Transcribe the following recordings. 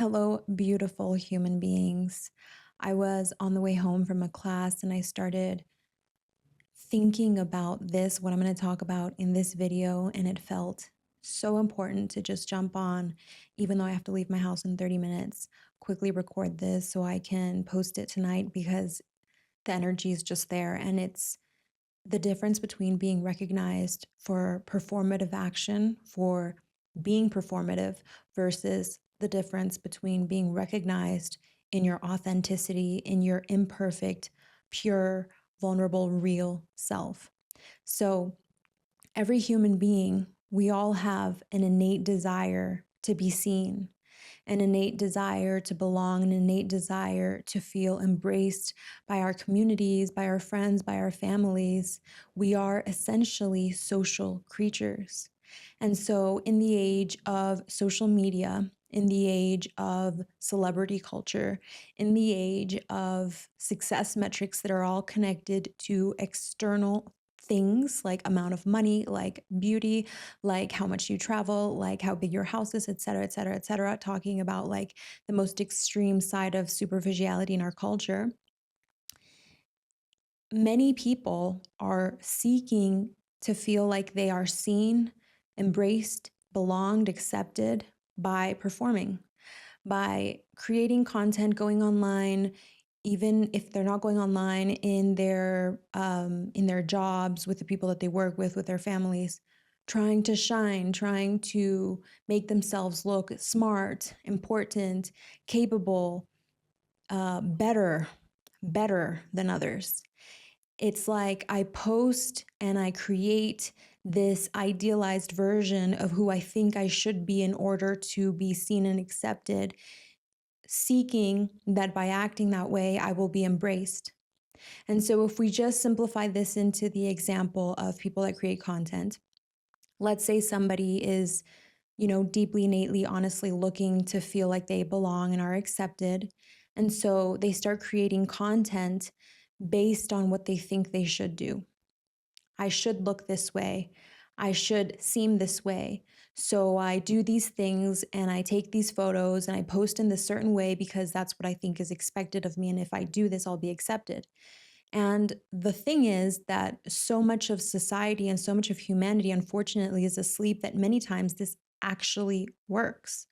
Hello, beautiful human beings. I was on the way home from a class and I started thinking about this, what I'm going to talk about in this video, and it felt so important to just jump on, even though I have to leave my house in 30 minutes, quickly record this so I can post it tonight because the energy is just there. And it's the difference between being recognized for performative action, for being performative, versus the difference between being recognized in your authenticity, in your imperfect, pure, vulnerable, real self. So, every human being, we all have an innate desire to be seen, an innate desire to belong, an innate desire to feel embraced by our communities, by our friends, by our families. We are essentially social creatures. And so, in the age of social media, in the age of celebrity culture, in the age of success metrics that are all connected to external things like amount of money, like beauty, like how much you travel, like how big your house is, et cetera, et cetera, et cetera, talking about like the most extreme side of superficiality in our culture. Many people are seeking to feel like they are seen, embraced, belonged, accepted by performing, by creating content, going online, even if they're not going online in their jobs, with the people that they work with their families, trying to shine, trying to make themselves look smart, important, capable, better than others. It's like I post and I create this idealized version of who I think I should be in order to be seen and accepted, seeking that by acting that way, I will be embraced. And so, if we just simplify this into the example of people that create content, let's say somebody is, deeply, innately, honestly looking to feel like they belong and are accepted. And so they start creating content based on what they think they should do. I should look this way. I should seem this way. So I do these things and I take these photos and I post in this certain way because that's what I think is expected of me. And if I do this, I'll be accepted. And the thing is that so much of society and so much of humanity, unfortunately, is asleep that many times this actually works.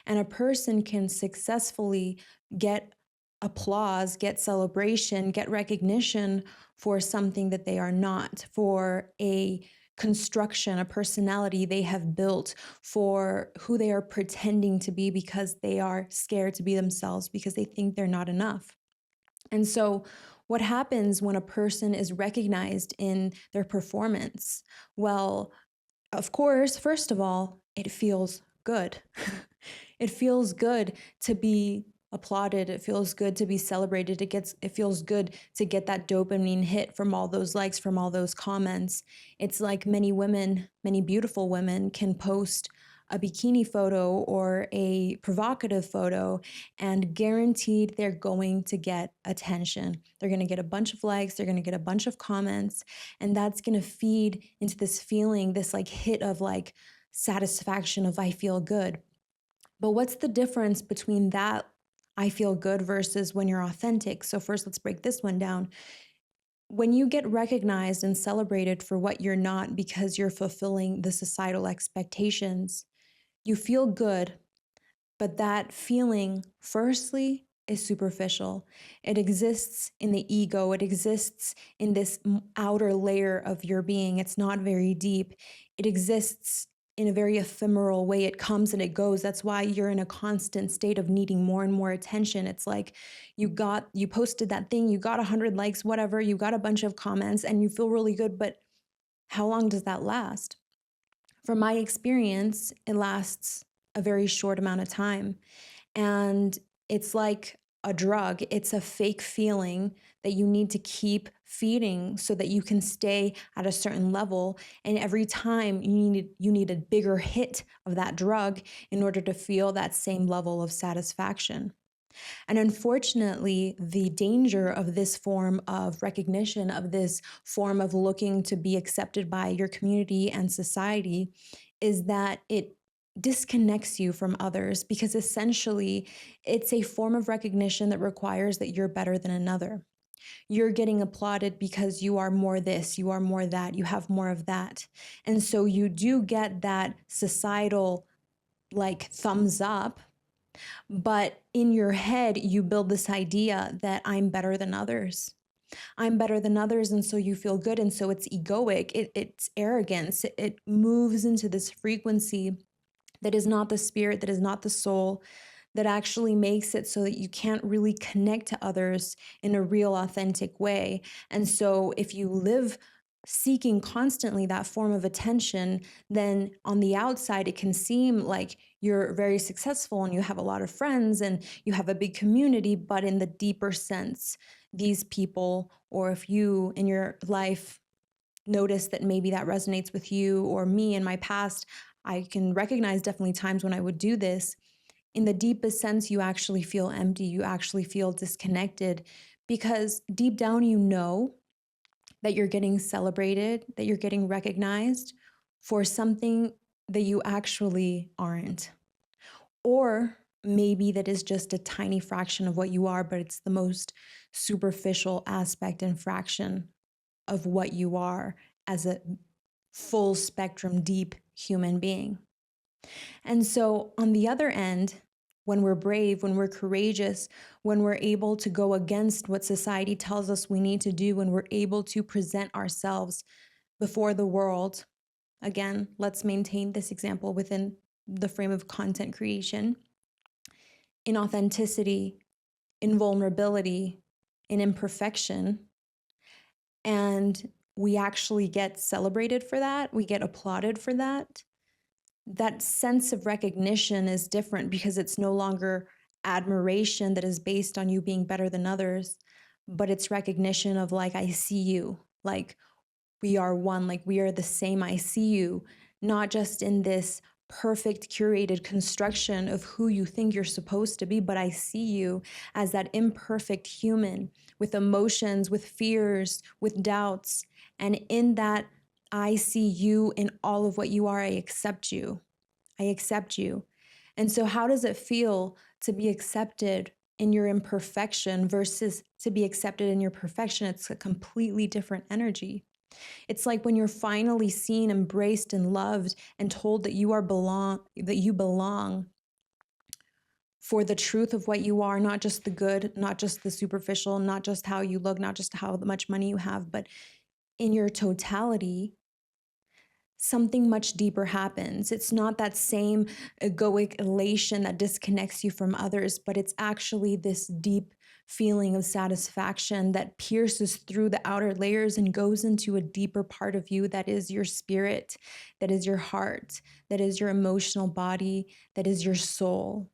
And a person can successfully get applause, get celebration, get recognition for something that they are not, for a construction, a personality they have built, for who they are pretending to be because they are scared to be themselves because they think they're not enough. And so, what happens when a person is recognized in their performance? Well, of course, first of all, it feels good. It feels good to be applauded. It feels good to be celebrated. It feels good to get that dopamine hit from all those likes, from all those comments. It's like many women, many beautiful women can post a bikini photo or a provocative photo and guaranteed they're going to get attention. They're going to get a bunch of likes, they're going to get a bunch of comments, and that's going to feed into this feeling, this like hit of like satisfaction of I feel good. But what's the difference between that I feel good versus when you're authentic? So first, let's break this one down. When you get recognized and celebrated for what you're not because you're fulfilling the societal expectations, you feel good, but that feeling, firstly, is superficial. It exists in the ego. It exists in this outer layer of your being. It's not very deep. It exists in a very ephemeral way. It comes and it goes. That's why you're in a constant state of needing more and more attention. It's like you posted that thing, you got 100 likes, whatever, you got a bunch of comments and you feel really good, but how long does that last? From my experience, it lasts a very short amount of time. And it's like a drug. It's a fake feeling that you need to keep feeding so that you can stay at a certain level. And every time you need a bigger hit of that drug in order to feel that same level of satisfaction. And unfortunately, the danger of this form of recognition, of this form of looking to be accepted by your community and society, is that it disconnects you from others, because essentially it's a form of recognition that requires that you're better than another. You're getting applauded because you are more this, you are more that, you have more of that. And so you do get that societal like thumbs up, but in your head, you build this idea that I'm better than others. I'm better than others. And so you feel good. And so it's egoic, it's arrogance. It moves into this frequency that is not the spirit, that is not the soul, that actually makes it so that you can't really connect to others in a real, authentic way. And so if you live seeking constantly that form of attention, then on the outside, it can seem like you're very successful and you have a lot of friends and you have a big community. But in the deeper sense, these people, or if you in your life notice that maybe that resonates with you or me in my past, I can recognize definitely times when I would do this. In the deepest sense, you actually feel empty, you actually feel disconnected, because deep down, you know that you're getting celebrated, that you're getting recognized for something that you actually aren't. Or maybe that is just a tiny fraction of what you are, but it's the most superficial aspect and fraction of what you are as a full spectrum, deep human being. And so, on the other end, when we're brave, when we're courageous, when we're able to go against what society tells us we need to do, when we're able to present ourselves before the world, again, let's maintain this example within the frame of content creation, in authenticity, in vulnerability, in imperfection, and we actually get celebrated for that, we get applauded for that. That sense of recognition is different, because it's no longer admiration that is based on you being better than others, but it's recognition of like, I see you, like we are one, like we are the same. I see you, not just in this perfect curated construction of who you think you're supposed to be, but I see you as that imperfect human with emotions, with fears, with doubts. And in that, I see you in all of what you are. I accept you. I accept you. And so, how does it feel to be accepted in your imperfection versus to be accepted in your perfection? It's a completely different energy. It's like when you're finally seen, embraced, and loved, and told that that you belong for the truth of what you are, not just the good, not just the superficial, not just how you look, not just how much money you have, but in your totality. Something much deeper happens. It's not that same egoic elation that disconnects you from others, but it's actually this deep feeling of satisfaction that pierces through the outer layers and goes into a deeper part of you, that is your spirit, that is your heart, that is your emotional body, that is your soul.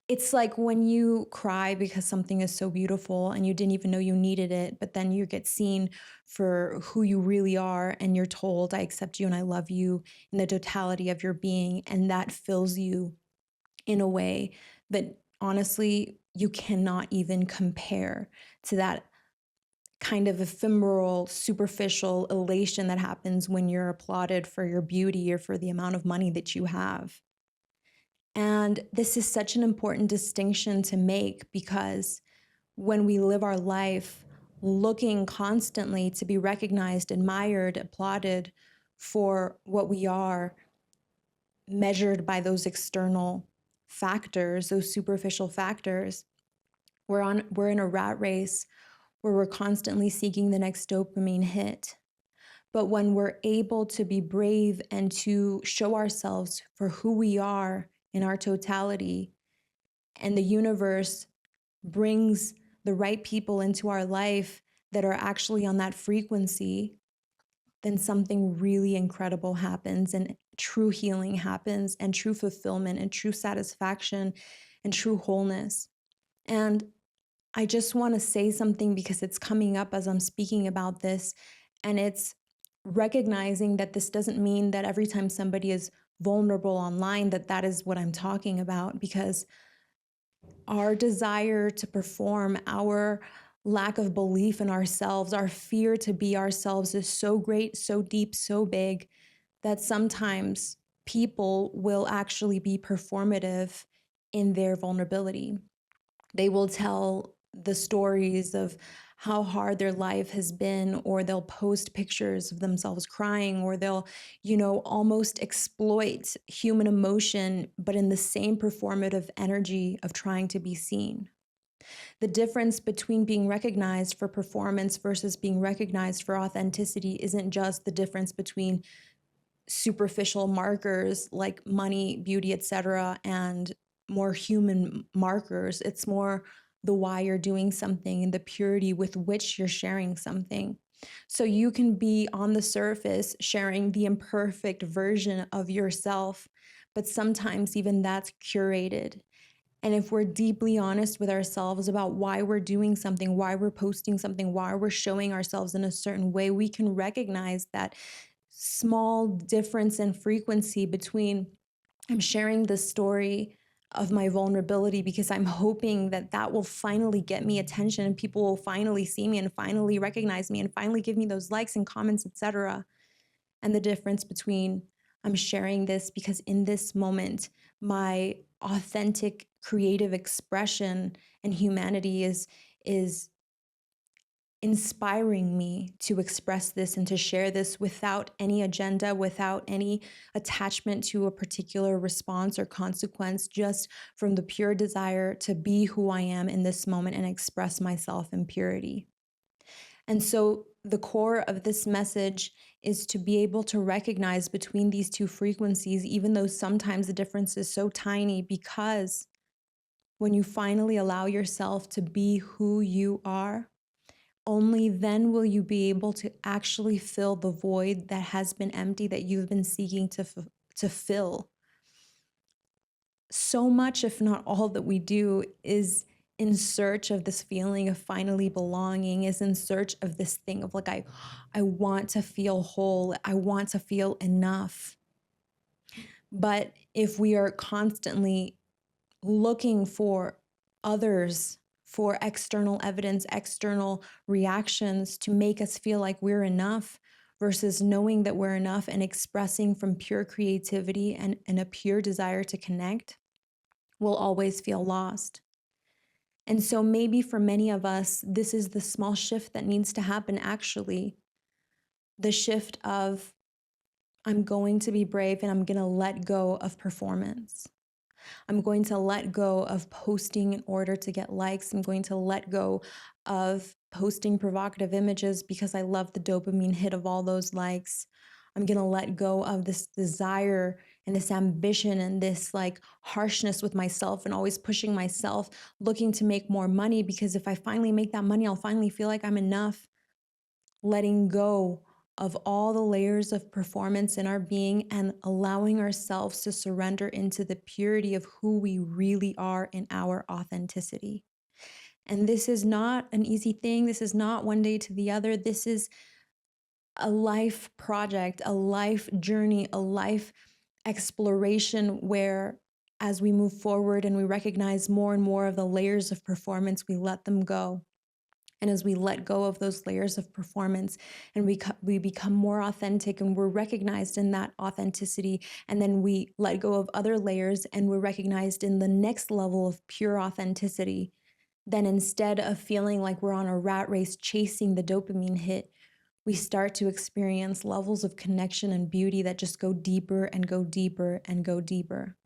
It's like when you cry because something is so beautiful and you didn't even know you needed it, but then you get seen for who you really are and you're told, I accept you and I love you in the totality of your being. And that fills you in a way that honestly, you cannot even compare to that kind of ephemeral, superficial elation that happens when you're applauded for your beauty or for the amount of money that you have. And this is such an important distinction to make, because when we live our life looking constantly to be recognized, admired, applauded for what we are, measured by those external factors, those superficial factors, we're in a rat race where we're constantly seeking the next dopamine hit. But when we're able to be brave and to show ourselves for who we are in our totality, and the universe brings the right people into our life that are actually on that frequency, then something really incredible happens, and true healing happens, and true fulfillment and true satisfaction and true wholeness. And I just want to say something because it's coming up as I'm speaking about this, and it's recognizing that this doesn't mean that every time somebody is vulnerable online that is what I'm talking about, because our desire to perform, our lack of belief in ourselves, our fear to be ourselves is so great, so deep, so big, that sometimes people will actually be performative in their vulnerability. They will tell the stories of how hard their life has been, or they'll post pictures of themselves crying, or they'll, almost exploit human emotion, but in the same performative energy of trying to be seen. The difference between being recognized for performance versus being recognized for authenticity isn't just the difference between superficial markers like money, beauty, etc., and more human markers. It's more the why you're doing something and the purity with which you're sharing something. So you can be on the surface sharing the imperfect version of yourself, but sometimes even that's curated. And if we're deeply honest with ourselves about why we're doing something, why we're posting something, why we're showing ourselves in a certain way, we can recognize that small difference in frequency between I'm sharing this story of my vulnerability because I'm hoping that that will finally get me attention and people will finally see me and finally recognize me and finally give me those likes and comments, etc. And the difference between I'm sharing this because in this moment, my authentic creative expression and humanity is inspiring me to express this and to share this without any agenda, without any attachment to a particular response or consequence, just from the pure desire to be who I am in this moment and express myself in purity. And so the core of this message is to be able to recognize between these two frequencies, even though sometimes the difference is so tiny, because when you finally allow yourself to be who you are, only then will you be able to actually fill the void that has been empty, that you've been seeking to fill. So much, if not all, that we do is in search of this feeling of finally belonging, is in search of this thing of like, I want to feel whole. I want to feel enough. But if we are constantly looking for others, for external evidence, external reactions to make us feel like we're enough versus knowing that we're enough and expressing from pure creativity and a pure desire to connect, we'll always feel lost. And so maybe for many of us, this is the small shift that needs to happen actually. The shift of, I'm going to be brave and I'm going to let go of performance. I'm going to let go of posting in order to get likes. I'm going to let go of posting provocative images because I love the dopamine hit of all those likes. I'm going to let go of this desire and this ambition and this like harshness with myself and always pushing myself, looking to make more money because if I finally make that money, I'll finally feel like I'm enough. Letting go of all the layers of performance in our being and allowing ourselves to surrender into the purity of who we really are in our authenticity. And this is not an easy thing. This is not one day to the other. This is a life project, a life journey, a life exploration where as we move forward and we recognize more and more of the layers of performance, we let them go. And as we let go of those layers of performance and we become more authentic and we're recognized in that authenticity, and then we let go of other layers and we're recognized in the next level of pure authenticity, then instead of feeling like we're on a rat race chasing the dopamine hit, we start to experience levels of connection and beauty that just go deeper and go deeper and go deeper.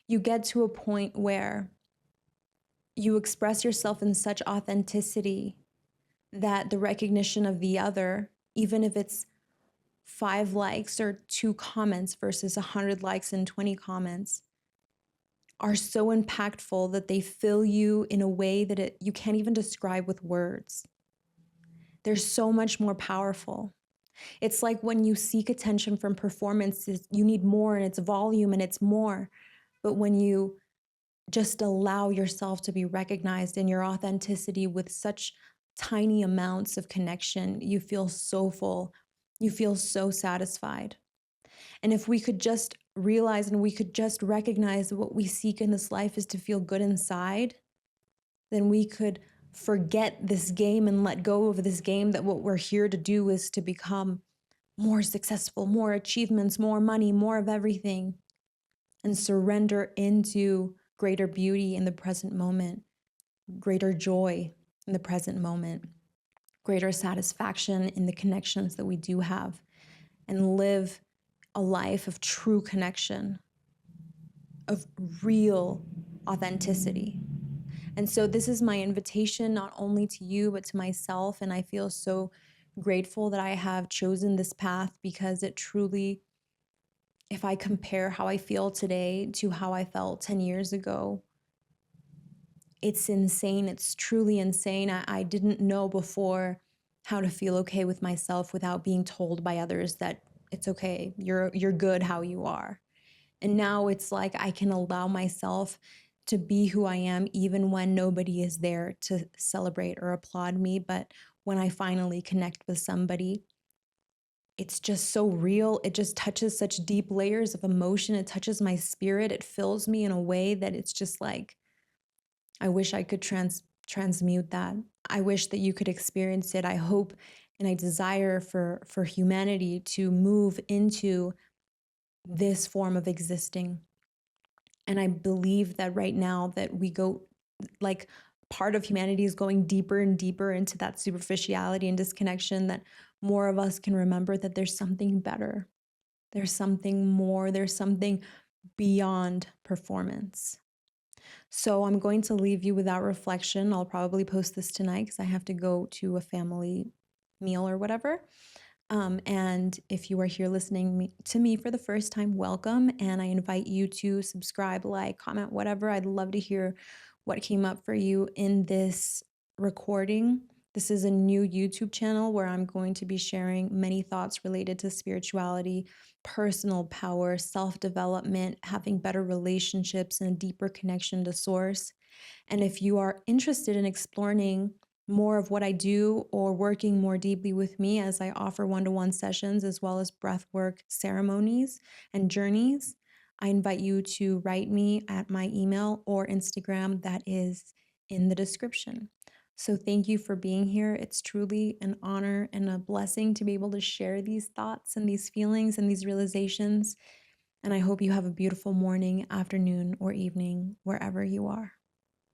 You get to a point where you express yourself in such authenticity that the recognition of the other, even if it's 5 likes or 2 comments versus 100 likes and 20 comments, are so impactful that they fill you in a way that you can't even describe with words. They're so much more powerful. It's like when you seek attention from performances, you need more and it's volume and it's more. But when you just allow yourself to be recognized in your authenticity with such tiny amounts of connection, you feel so full. You feel so satisfied. And if we could just realize and we could just recognize that what we seek in this life is to feel good inside, then we could forget this game and let go of this game, that what we're here to do is to become more successful, more achievements, more money, more of everything, and surrender into greater beauty in the present moment, greater joy in the present moment, greater satisfaction in the connections that we do have, and live a life of true connection, of real authenticity. And so this is my invitation not only to you, but to myself. And I feel so grateful that I have chosen this path, because it truly, if I compare how I feel today to how I felt 10 years ago, it's insane. It's truly insane. I didn't know before how to feel okay with myself without being told by others that it's okay, you're good how you are. And now it's like I can allow myself to be who I am, even when nobody is there to celebrate or applaud me. But when I finally connect with somebody, it's just so real. It just touches such deep layers of emotion. It touches my spirit. It fills me in a way that it's just like, I wish I could transmute that. I wish that you could experience it. I hope and I desire for humanity to move into this form of existing. And I believe that right now that we go, like, part of humanity is going deeper and deeper into that superficiality and disconnection, that more of us can remember that there's something better. There's something more. There's something beyond performance. So I'm going to leave you with that reflection. I'll probably post this tonight because I have to go to a family meal or whatever. And if you are here listening to me for the first time, welcome. And I invite you to subscribe, like, comment, whatever. I'd love to hear what came up for you in this recording. This is a new YouTube channel where I'm going to be sharing many thoughts related to spirituality, personal power, self-development, having better relationships, and a deeper connection to source. And if you are interested in exploring more of what I do or working more deeply with me, as I offer one-to-one sessions as well as breathwork ceremonies and journeys, I invite you to write me at my email or Instagram that is in the description. So thank you for being here. It's truly an honor and a blessing to be able to share these thoughts and these feelings and these realizations. And I hope you have a beautiful morning, afternoon, or evening, wherever you are.